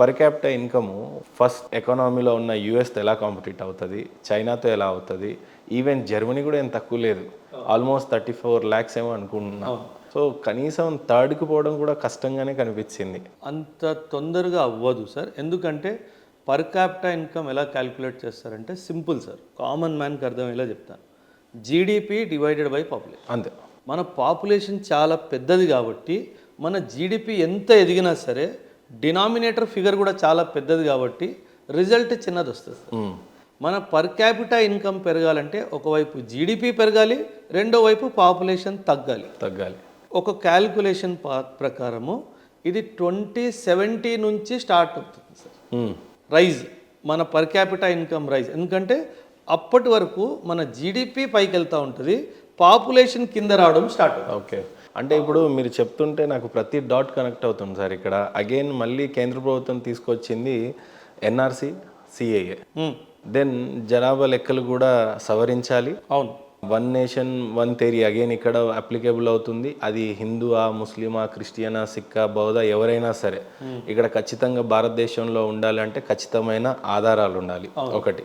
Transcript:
Per capital income first ఎకానమీలో ఉన్న యూఎస్తో ఎలా కాంపిటీట్ అవుతుంది, చైనాతో ఎలా అవుతుంది, ఈవెన్ జర్మనీ కూడా ఏం తక్కువ లేదు, ఆల్మోస్ట్ 34 lakhs ఏమో అనుకుంటున్నా. సో కనీసం థర్డ్కి పోవడం కూడా కష్టంగానే కనిపించింది. అంత తొందరగా అవ్వదు సార్. ఎందుకంటే పర్ క్యాపిటల్ ఇన్కమ్ ఎలా క్యాలిక్యులేట్ చేస్తారంటే సింపుల్ సార్, కామన్ మ్యాన్కి అర్థమయ్యేలా చెప్తాను. GDP divided by population. అంతే. మన పాపులేషన్ చాలా పెద్దది కాబట్టి మన జీడిపి ఎంత ఎదిగినా సరే డినామినేటర్ ఫిగర్ కూడా చాలా పెద్దది కాబట్టి రిజల్ట్ చిన్నది వస్తుంది. మన పర్ క్యాపిటల్ ఇన్కమ్ పెరగాలంటే ఒకవైపు జీడిపి పెరగాలి, రెండో వైపు పాపులేషన్ తగ్గాలి. ఒక క్యాల్కులేషన్ ప్రకారము ఇది 2070 నుంచి స్టార్ట్ అవుతుంది సార్ రైజ్, మన పర్ క్యాపిటల్ ఇన్కమ్ రైజ్. ఎందుకంటే అప్పటి వరకు మన జీడిపి పైకి వెళ్తూ ఉంటుంది, పాపులేషన్ కింద రావడం స్టార్ట్ అవుతుంది. ఓకే, అంటే ఇప్పుడు మీరు చెప్తుంటే నాకు ప్రతి డాట్ కనెక్ట్ అవుతుంది సార్. ఇక్కడ అగైన్ మళ్ళీ కేంద్ర ప్రభుత్వం తీసుకొచ్చింది ఎన్ఆర్సి, సిఏఏ. దెన్ జనాభా లెక్కలు కూడా సవరించాలి. అవును, one nation one theory again ఇక్కడ అప్లికేబుల్ అవుతుంది. అది హిందువా, ముస్లిమా, క్రిస్టియనా, సిక్కా, బౌద్ధ ఎవరైనా సరే ఇక్కడ ఖచ్చితంగా భారతదేశంలో ఉండాలంటే ఖచ్చితమైన ఆధారాలు ఉండాలి ఒకటి.